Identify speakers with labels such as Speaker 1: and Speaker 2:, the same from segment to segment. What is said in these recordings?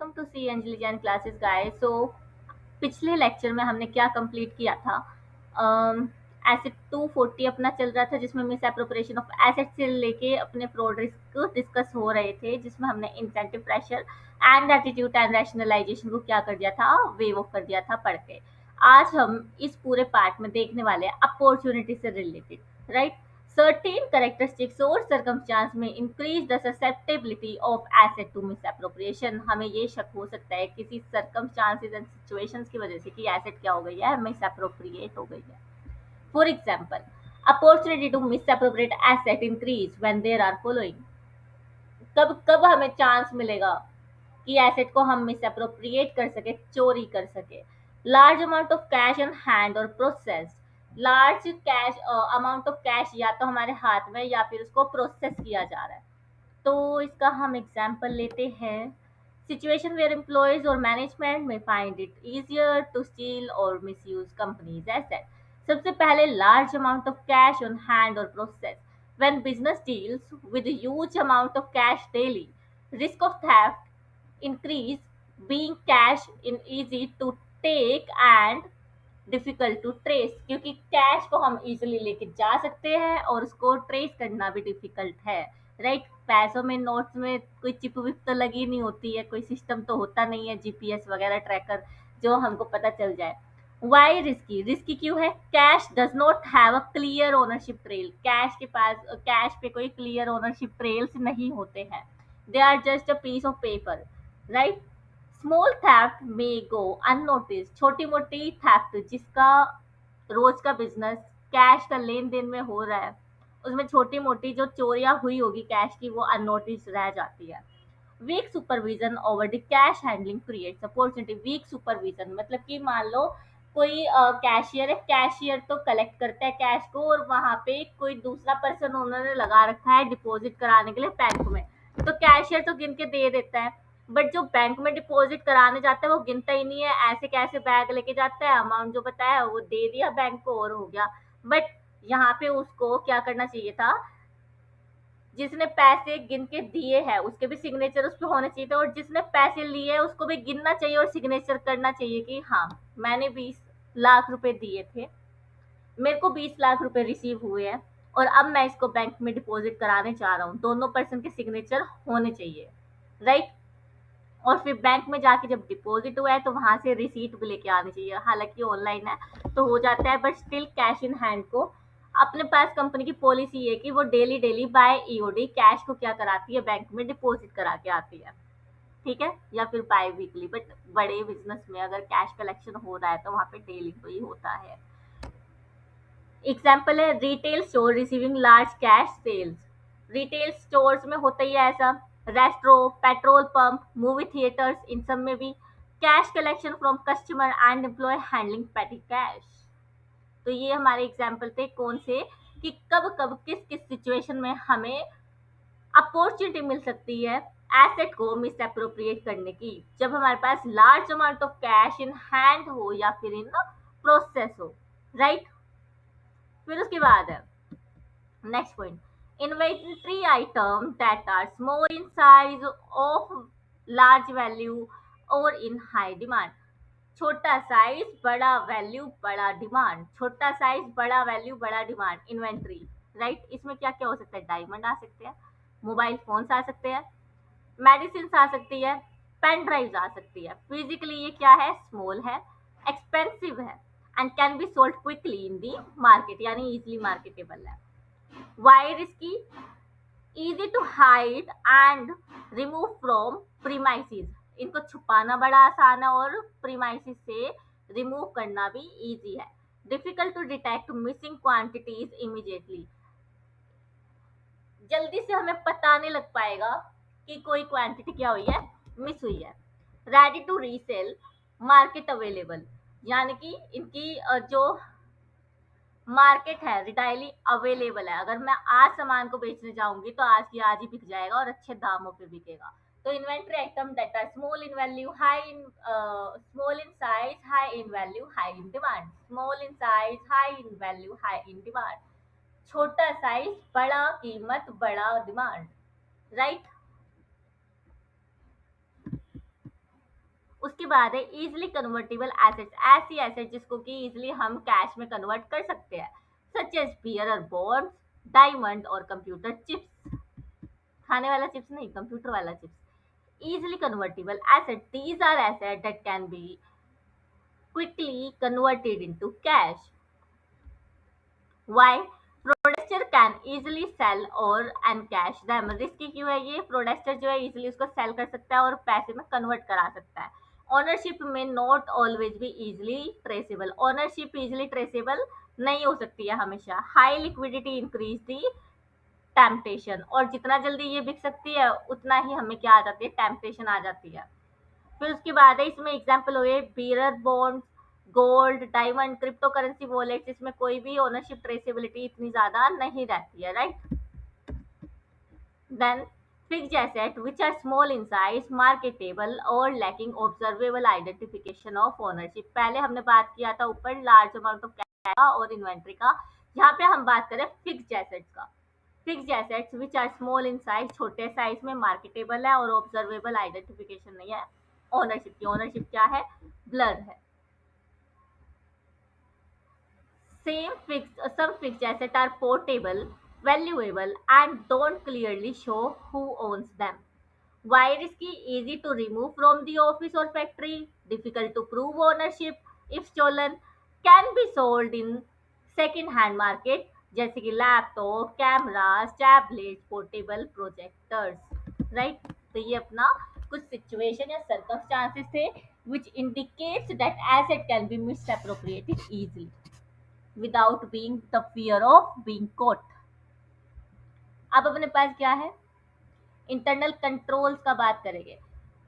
Speaker 1: Welcome to C Anjali Jain classes guys. So पिछले lecture में हमने क्या कंप्लीट किया था? एसेट 240 अपना चल रहा था, जिसमें मिस एप्रोप्रिएशन ऑफ एसेट से लेके अपने फ्रॉड रिस्क डिस्कस हो रहे थे, जिसमें हमने incentive pressure and attitude and rationalisation को क्या कर दिया था, वेव ऑफ कर दिया था पढ़ के। आज हम इस पूरे पार्ट में देखने वाले हैं अपॉर्चुनिटी से related, right? Certain characteristics or circumstance may increase the susceptibility of asset to misappropriation। हमें ये शक हो सकता है किसी circumstances and situations की वजह से कि asset क्या हो गई है, misappropriate हो गई है। For example, opportunity to misappropriate asset increase when there are following। कब कब हमें चांस मिलेगा कि एसेट को हम मिसअप्रोप्रिएट कर सके, चोरी कर सके? Large amount of cash in hand और process. Large cash amount of cash या तो हमारे हाथ में या फिर उसको प्रोसेस किया जा रहा है। तो इसका हम एग्जांपल लेते हैं। सिचुएशन वेयर एम्प्लॉयज और मैनेजमेंट में find it easier to steal और मिसयूज कंपनीज एसेट। सबसे पहले large amount of cash on hand और process. When business deals with huge amount of cash daily, risk of theft increase, being cash in easy to take and difficult to trace। क्योंकि cash को हम easily लेके जा सकते हैं और उसको ट्रेस करना भी डिफिकल्ट है, राइट? पैसों में, नोट्स में कोई चिप विप तो लगी नहीं होती है, कोई सिस्टम तो होता नहीं है, जीपीएस वगैरह ट्रैकर जो हमको पता चल जाए। Y risky? रिस्की क्यों है? Cash does not have a clear ownership trail. Cash के पास, कैश पे कोई क्लियर ओनरशिप ट्रेल्स नहीं होते हैं। They are just a piece of paper, right? Small theft may go unnoticed. छोटी मोटी थेफ्ट जिसका रोज का बिजनेस कैश का लेन देन में हो रहा है, उसमें छोटी मोटी जो चोरियां हुई होगी कैश की, वो अननोटिस रह जाती है। Weak supervision over the cash handling creates opportunity. Weak supervision मतलब कि मान लो कोई कैशियर है, कैशियर तो कलेक्ट करता है कैश को और वहां पे कोई दूसरा पर्सन उन्होंने लगा रखा है डिपॉजिट कराने के लिए बैंक में, तो कैशियर तो गिन के दे देता है, बट जो बैंक में डिपॉजिट कराने जाता है वो गिनता ही नहीं है, ऐसे कैसे बैग लेके जाता है, अमाउंट जो बताया वो दे दिया बैंक को और हो गया। बट यहाँ पे उसको क्या करना चाहिए था? जिसने पैसे गिन के दिए हैं उसके भी सिग्नेचर उस पर होने चाहिए थे, और जिसने पैसे लिए उसको भी गिनना चाहिए और सिग्नेचर करना चाहिए कि हाँ, मैंने 20 लाख रुपए दिए थे, मेरे को 20 लाख रुपए रिसीव हुए हैं और अब मैं इसको बैंक में डिपॉजिट कराने चाह रहा हूँ। दोनों पर्सन के सिग्नेचर होने चाहिए, राइट? और फिर बैंक में जाके जब डिपॉजिट हुआ है तो वहां से रिसीट भी लेके आनी चाहिए। हालांकि ऑनलाइन है तो हो जाता है, but still cash in hand को अपने पास कंपनी की पॉलिसी है कि वो daily daily by EOD cash को क्या कराती है, बैंक में डिपॉजिट करा के आती है, ठीक है? या फिर बाय वीकली। बट बड़े बिजनेस में अगर कैश कलेक्शन हो रहा है तो वहां पे डेली तो ही होता है। एग्जाम्पल है retail store receiving large cash sales. Retail stores में होता ही है ऐसा, resto, petrol pump, movie theatres, इन सब में भी cash collection from customer and employ handling petty cash. तो ये हमारे एग्जाम्पल थे कौन से, कि कब कब किस किस सिचुएशन में हमें अपॉर्चुनिटी मिल सकती है एसेट को मिस अप्रोप्रिएट करने की। जब हमारे पास large amount of cash in hand हो या फिर इन प्रोसेस हो, राइट? फिर उसके बाद है next point, inventory item that are small in size of large value और इन हाई डिमांड। छोटा साइज बड़ा वैल्यू बड़ा डिमांड, छोटा साइज बड़ा वैल्यू बड़ा डिमांड, इन्वेंट्री, राइट? इसमें क्या क्या हो सकता है? डायमंड आ सकते हैं, मोबाइल फोन्स आ सकते हैं, मेडिसिन आ सकती है, पेन ड्राइव आ सकती है। फिजिकली ये क्या है? स्मॉल है, एक्सपेंसिव है and can be sold quickly in the market, यानी इजिली मार्केटेबल है। Why risky? Easy to hide and remove from premises. इनको छुपाना बड़ा आसान है और प्रीमाइसिस से रिमूव करना भी इजी है। Difficult to detect missing quantities immediately. जल्दी से हमें पता नहीं लग पाएगा कि कोई क्वांटिटी क्या हुई है, मिस हुई है। Ready to resell, market available, यानी कि इनकी जो मार्केट है रिटायरली अवेलेबल है। अगर मैं आज सामान को बेचने जाऊंगी तो आज की आज ही बिक जाएगा और अच्छे दामों पे बिकेगा। तो inventory item that are small in value, high in small in size, high in value, high in demand. Small in size, high in value, high in demand. छोटा साइज बड़ा कीमत बड़ा डिमांड, राइट? उसके बाद है इजिली कन्वर्टेबल एसेट्स, ऐसी asset जिसको कि इजिली हम कैश में कन्वर्ट कर सकते हैं, such as bearer bonds, diamond और कंप्यूटर चिप्स। खाने वाला चिप्स नहीं, कंप्यूटर वाला chips. easily convertible asset, these are assets that can be quickly converted into cash. Why? Producer can easily sell और encash them. रिस्की क्यों है ये? प्रोडक्टर जो है इजिली उसको सेल कर सकता है और पैसे में कन्वर्ट करा सकता है। ओनरशिप में नॉट ऑलवेज भी easily traceable, ownership easily traceable नहीं हो सकती है हमेशा। High liquidity increase the temptation, और जितना जल्दी ये बिक सकती है उतना ही हमें क्या आ जाती है, टेम्पटेशन आ जाती है। फिर उसके बाद है इसमें एग्जाम्पल हुए bearer bonds, gold, diamond, crypto currency wallets, इसमें कोई भी ओनरशिप ट्रेसेबिलिटी इतनी ज्यादा नहीं रहती है, right. Then fixed asset which are small in size, marketable और lacking observable identification of ownership. पहले हमने बात किया था ऊपर लार्ज अमाउंट ऑफ कैश और इन्वेंट्री का, यहाँ पे हम बात करें फिक्स्ड एसेट्स का। Fixed assets which are small in size, छोटे साइज में, मार्केटेबल है और ऑब्जर्वेबल आइडेंटिफिकेशन नहीं है ओनरशिप की। ओनरशिप क्या है? ब्लर है। Some fixed assets are portable, valuable, and don't clearly show who owns them. Why risky? Easy to remove from the office or factory, difficult to prove ownership if stolen, can be sold in second hand market जैसे कि laptop, cameras, tablet, portable projectors, right. तो ये अपना कुछ situation या circumstances थे which indicates that asset can be misappropriated easily without being the fear of being caught. अब अपने पास क्या है? इंटरनल कंट्रोल्स का बात करेंगे।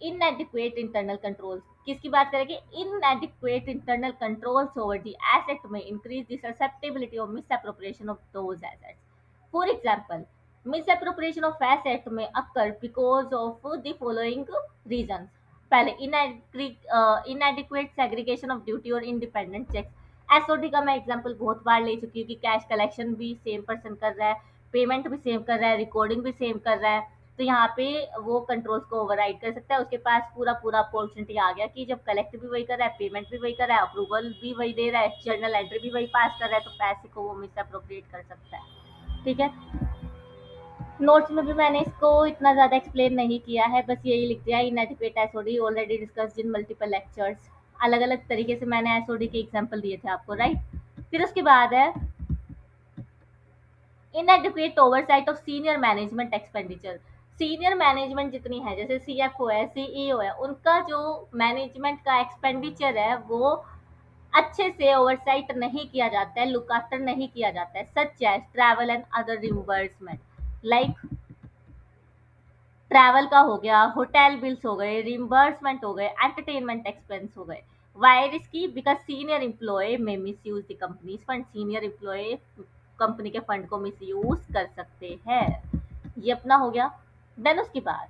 Speaker 1: इनएडिक्वेट इंटरनल कंट्रोल्स किसकी बात करेंगे? Inadequate internal controls over the asset में increase the susceptibility of misappropriation of those assets. For example, misappropriation of asset में occur because of the following reasons. पहले इनएडिक्वेट सेग्रीगेशन ऑफ ड्यूटी और independent checks. SOD का मैं example बहुत बार ले चुकी हूँ कि कैश कलेक्शन भी सेम पर्सन कर रहा है, पेमेंट भी सेम कर रहा है, रिकॉर्डिंग भी सेम कर रहा है, तो यहाँ पे वो कंट्रोल्स को ओवरराइड कर सकता है। उसके पास पूरा अपॉर्चुनिटी आ गया कि जब कलेक्ट भी वही कर रहा है, पेमेंट भी वही कर रहा है, अप्रूवल भी वही दे रहा है, जर्नल एंट्री भी वही पास कर रहा है, तो पैसे को वो मिसअप्रोप्रिएट कर सकता है। ठीक है, नोट्स में भी मैंने इसको इतना ज़्यादा एक्सप्लेन नहीं किया है, बस यही लिख दिया इनएडिक्वेट SOD already discussed in multiple lectures. अलग अलग तरीके से मैंने एसओडी के एग्जाम्पल दिए थे आपको, राइट। फिर उसके बाद है इनएडिक्वेट oversight of senior management expenditure. Senior management जितनी है, जैसे सीएफओ है, सीईओ है, उनका जो मैनेजमेंट का एक्सपेंडिचर है वो अच्छे से ओवरसाइट नहीं किया जाता है, लुक आफ्टर नहीं किया जाता है, such as travel and other reimbursement. Like travel का हो गया, होटल बिल्स हो गए, रिम्बर्समेंट हो गए, एंटरटेनमेंट एक्सपेंस हो गए। Why risky? Because senior employ में misuse the companies fund, senior employ company के फंड को मिस यूज कर सकते हैं। ये अपना हो गया। देन उसके बाद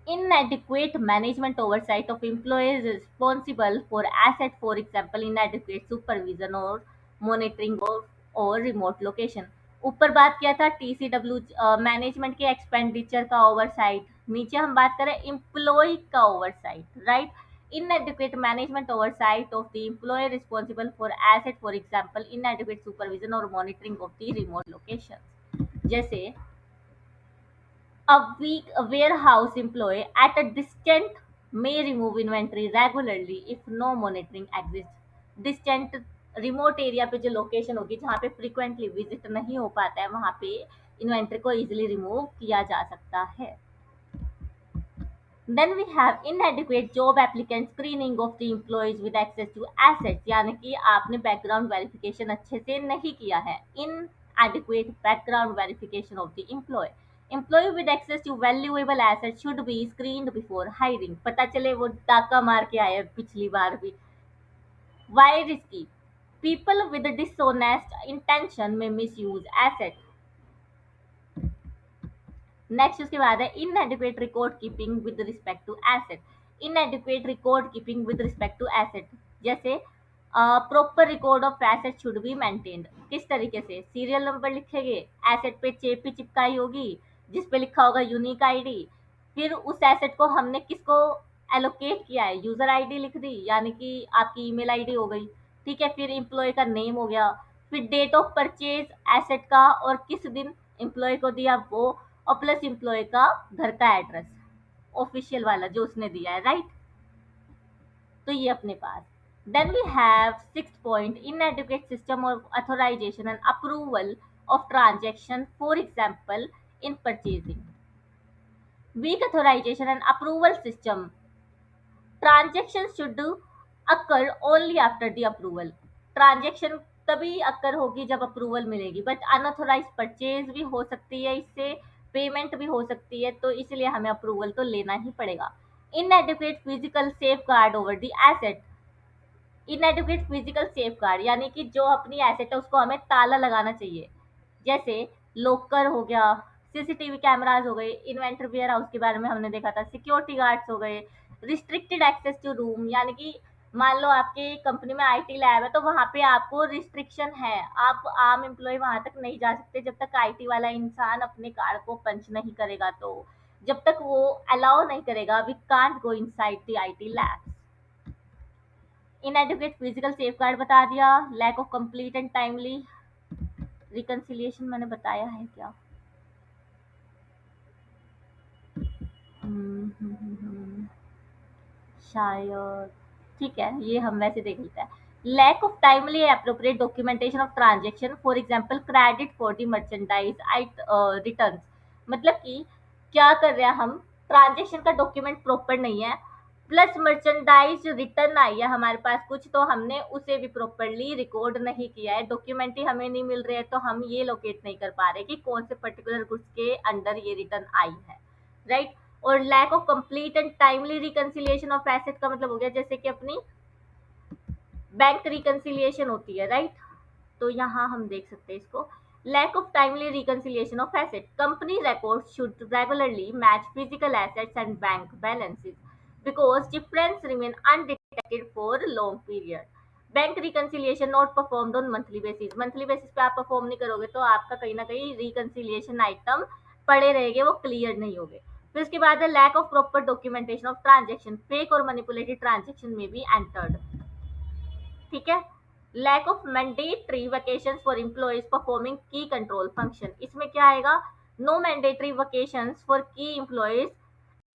Speaker 1: inadequate management oversight of employees responsible for asset, for example inadequate supervision or monitoring और remote location। ऊपर बात किया था टीसीडब्ल्यू मैनेजमेंट के एक्सपेंडिचर का ओवरसाइट, नीचे हम बात करें एम्प्लॉय का oversight, right. inadequate management oversight of the employee responsible for asset, for example inadequate supervision or monitoring of the remote locations। जैसे a weak warehouse employee at a distant may remove inventory regularly if no monitoring exists। Distant remote area पे जो location होगी जहाँ पे frequently visit नहीं हो पाता है, वहाँ पे इन्वेंट्री को easily remove किया जा सकता है। Then we have inadequate job applicant screening of the employees with access to assets, यानी कि आपने बैकग्राउंड वेरिफिकेशन अच्छे से नहीं किया है। Inadequate background verification of the employee। Employee with access to valuable assets should be screened before hiring। पता चले वो डाका मार के आए पिछली बार भी। Why risky? People with dishonest intention may misuse assets। Next उसके बाद है inadequate record keeping with respect to asset. Inadequate record keeping with respect to asset, जैसे proper record of asset should be maintained. किस तरीके से? Serial number लिखेंगे, asset पे चेप भी चिपकाई होगी जिस पे लिखा होगा यूनिक आईडी, फिर उस एसेट को हमने किसको एलोकेट किया है, यूजर आईडी लिख दी यानी कि आपकी ईमेल आईडी हो गई, ठीक है। फिर एम्प्लॉय का नेम हो गया, फिर डेट ऑफ परचेज एसेट का और किस दिन एम्प्लॉय को दिया वो, और प्लस एम्प्लॉय का घर का एड्रेस ऑफिशियल वाला जो उसने दिया है, राइट। तो ये अपने पास। Then we have sixth point, inadequate system of authorization and approval of transaction, for example in purchasing, weak authorization and approval system, transaction should occur only after the approval, transaction तभी occur होगी जब approval मिलेगी, but unauthorized purchase भी हो सकती है, इससे payment भी हो सकती है, तो इसलिए हमें अप्रूवल तो लेना ही पड़ेगा। inadequate physical safeguard over the asset, inadequate physical safeguard यानी कि जो अपनी एसेट है उसको हमें ताला लगाना चाहिए, जैसे लोकर हो गया, सीसीटीवी कैमराज हो गए, इन्वेंटर वेयर हाउस के बारे में हमने देखा था, सिक्योरिटी गार्ड्स हो गए, रिस्ट्रिक्टेड एक्सेस टू रूम यानी कि मान लो आपके कंपनी में आईटी लैब है तो वहां पे आपको रिस्ट्रिक्शन है, आप आम एम्प्लॉय वहां तक नहीं जा सकते जब तक आईटी वाला इंसान अपने कार्ड को पंच नहीं करेगा, तो जब तक वो अलाउ नहीं करेगा we can't go inside the IT lab. Inadequate physical safeguard बता दिया, lack of complete and timely reconciliation मैंने बताया है क्या? शायद, ठीक है ये हम वैसे देख लेते हैं। Lack of timely appropriate documentation of transaction, for example credit for the merchandise return, मतलब कि क्या कर रहे हैं हम, ट्रांजेक्शन का डॉक्यूमेंट प्रॉपर नहीं है, प्लस मर्चेंडाइज रिटर्न आई है हमारे पास कुछ, तो हमने उसे भी प्रॉपरली रिकॉर्ड नहीं किया है, डॉक्यूमेंट ही हमें नहीं मिल रहे हैं, तो हम ये लोकेट नहीं कर पा रहे कि कौन से पर्टिकुलर गुड्स के अंडर ये रिटर्न आई है, राइट। और lack of complete and timely reconciliation of asset का मतलब हो गया जैसे कि अपनी बैंक रिकंसिलिएशन होती है, राइट। तो यहाँ हम देख सकते हैं इसको, lack of timely reconciliation of asset, company record should regularly match physical assets and bank balances because difference remain undetected for long period, bank reconciliation not performed on monthly basis, monthly basis पे आप perform नहीं करोगे तो आपका कहीं ना कहीं reconciliation item पड़े रहेंगे, वो क्लियर नहीं होंगे। फिर उसके बाद है lack of proper documentation of transaction, fake और मैनिपुलेटेड ट्रांजेक्शन में भी एंटर्ड, ठीक है। Lack of mandatory vacation for employees performing key control function, इसमें क्या आएगा, no mandatory vacation for key employees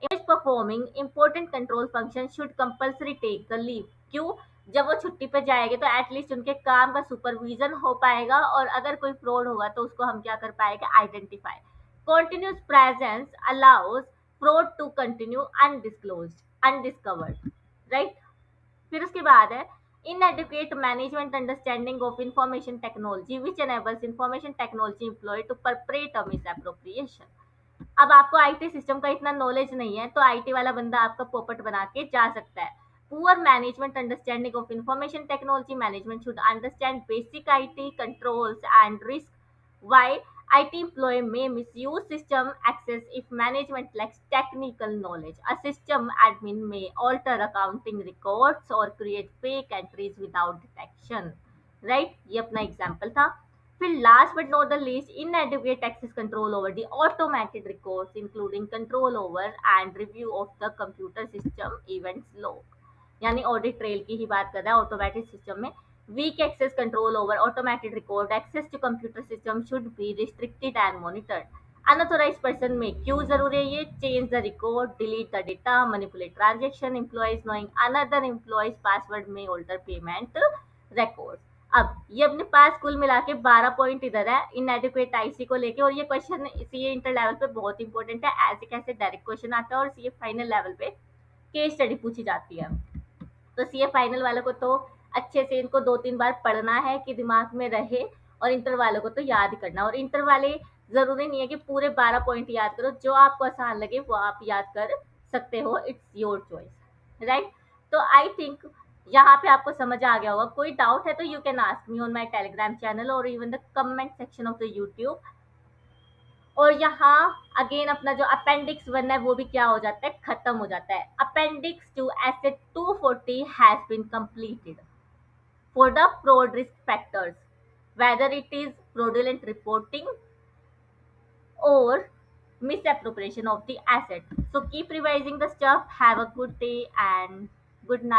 Speaker 1: is performing important control function should compulsory take the leave, क्यों, जब वो छुट्टी पे जाएंगे तो एटलीस्ट उनके काम का सुपरविजन हो पाएगा और अगर कोई फ्रॉड होगा तो उसको हम क्या कर पाएंगे, identify. Continuous presence allows fraud to continue undisclosed undiscovered, right. फिर उसके बाद है inadequate management understanding of information technology which enables information technology employee to perpetrate a misappropriation, अब आपको आईटी सिस्टम का इतना नॉलेज नहीं है तो आईटी वाला बंदा आपका पोपट बना के जा सकता है। Poor management understanding of information technology, management should understand basic IT controls and risk, why IT employee may misuse system access if management lacks technical knowledge. A system admin may alter accounting records or create fake entries without detection. Right? ये अपना example था। फिर last but not the least, inadequate access control over the automated records including control over and review of the computer system events log, यानी audit trail की ही बात कर रहा है ऑटोमेटिक सिस्टम में। Weak access control over automated record, access to computer system should be restricted and monitored. Unauthorised person may क्यों जरूरी है ये, change the record, delete the data, manipulate transaction, employees knowing another employees password may alter payment record. अब ये अपने पास कुल मिला के 12 पॉइंट इधर है इनएडिक्वेट आईसी को लेके, और ये क्वेश्चन सीए इंटर लेवल पे बहुत इंपॉर्टेंट है, ऐसे कैसे डायरेक्ट क्वेश्चन आता है और सीए फाइनल लेवल पे केस स्टडी पूछी जाती है। तो सीए फाइनल वालों को तो अच्छे से इनको 2-3 बार पढ़ना है कि दिमाग में रहे, और इंटर वालों को तो याद करना, और इंटर वाले जरूरी नहीं है कि पूरे 12 पॉइंट याद करो, जो आपको आसान लगे वो आप याद कर सकते हो, इट्स योर चॉइस, राइट। तो आई थिंक यहाँ पे आपको समझ आ गया होगा, कोई डाउट है तो you can ask me on my Telegram channel और even the comment section of the YouTube. और यहाँ अगेन अपना जो अपेंडिक्स 1 है वो भी क्या हो जाता है, खत्म हो जाता है। Appendix to asset 240 has been completed for the fraud risk factors whether it is fraudulent reporting or misappropriation of the asset. So keep revising the stuff. Have a good day and good night.